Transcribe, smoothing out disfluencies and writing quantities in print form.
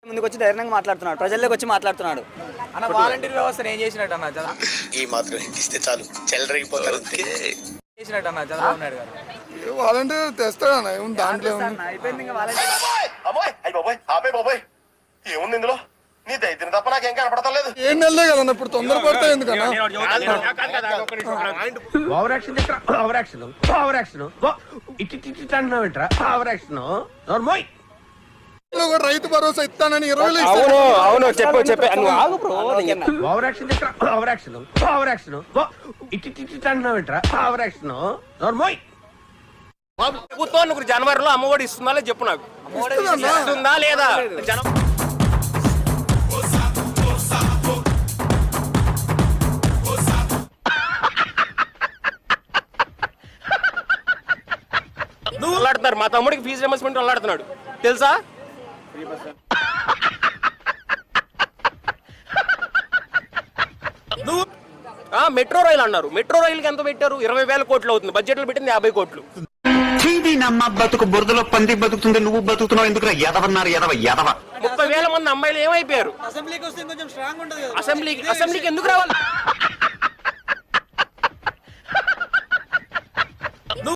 ముందుకు వచ్చి ధైర్యంగా మాట్లాడుతున్నాడు, ప్రజల్లోకి వచ్చి మాట్లాడుతున్నాడు. అన్న వాలంటీర్ వ్యవస్థను ఏం చేసినట్టు అన్న ఈ మాత్రం ఇస్తే చాలు చెల్లరగిపోతారు చేసినట్టు అన్న చంద్రబాబు నాయుడు గారు. వాలంటీర్ తెస్తాడన్న దాంట్లో అయిపోయింది ఇంకా వాలంటీర్. ఏముంది ఇందులో నీ దైత్యం తప్ప నాకేం కనపడతలేదు. ఏం నెలలే కదన్న, ఇప్పుడు తొందర పడతాయి ఎందుకన్నా? రైతు భరోసా ఇస్తానని 20 అవును చెప్పు చెప్పే ప్రభుత్వం జనవరిలో అమ్మఒడి ఇస్తుందా చెప్పు నాకు, ఇస్తుందా లేదా? వాళ్ళాడుతున్నారు, మా తమ్ముడికి ఫీజు రియంబర్స్మెంట్ వాళ్ళాడుతున్నాడు తెలుసా? మెట్రో రైలు అన్నారు, మెట్రో రైలుకి ఎంత పెట్టారు? 20,000 కోట్లు అవుతుంది, బడ్జెట్ లో పెట్టింది 50 కోట్లు. నమ్మ బతుకు బురదలో పంది బతుకుతుంది, నువ్వు బతుకుతున్నావు ఎందుకు? ఎదవన్నారు ఎదవ 30,000 మంది అమ్మాయిలు ఏమైపోయారు? అసెంబ్లీకి వస్తే కొంచెం స్ట్రాంగ్ ఉంటుంది. అసెంబ్లీకి ఎందుకు రావాలి?